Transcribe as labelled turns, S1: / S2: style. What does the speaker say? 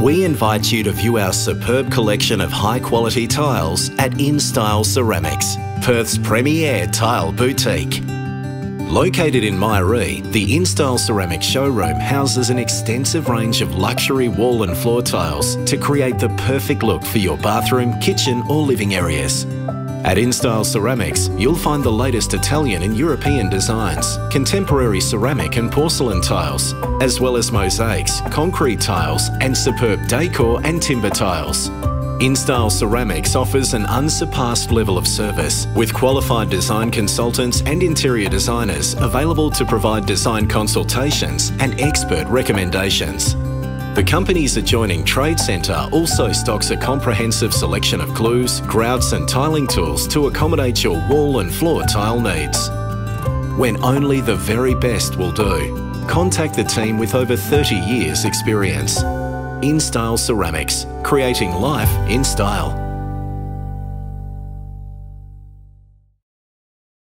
S1: We invite you to view our superb collection of high-quality tiles at InStyle Ceramics, Perth's premier tile boutique. Located in Myree, the InStyle Ceramics showroom houses an extensive range of luxury wall and floor tiles to create the perfect look for your bathroom, kitchen or living areas. At InStyle Ceramics, you'll find the latest Italian and European designs, contemporary ceramic and porcelain tiles, as well as mosaics, concrete tiles and superb decor and timber tiles. InStyle Ceramics offers an unsurpassed level of service with qualified design consultants and interior designers available to provide design consultations and expert recommendations. The company's adjoining trade centre also stocks a comprehensive selection of glues, grouts and tiling tools to accommodate your wall and floor tile needs. When only the very best will do, contact the team with over 30 years experience. InStyle Ceramics, creating life in style.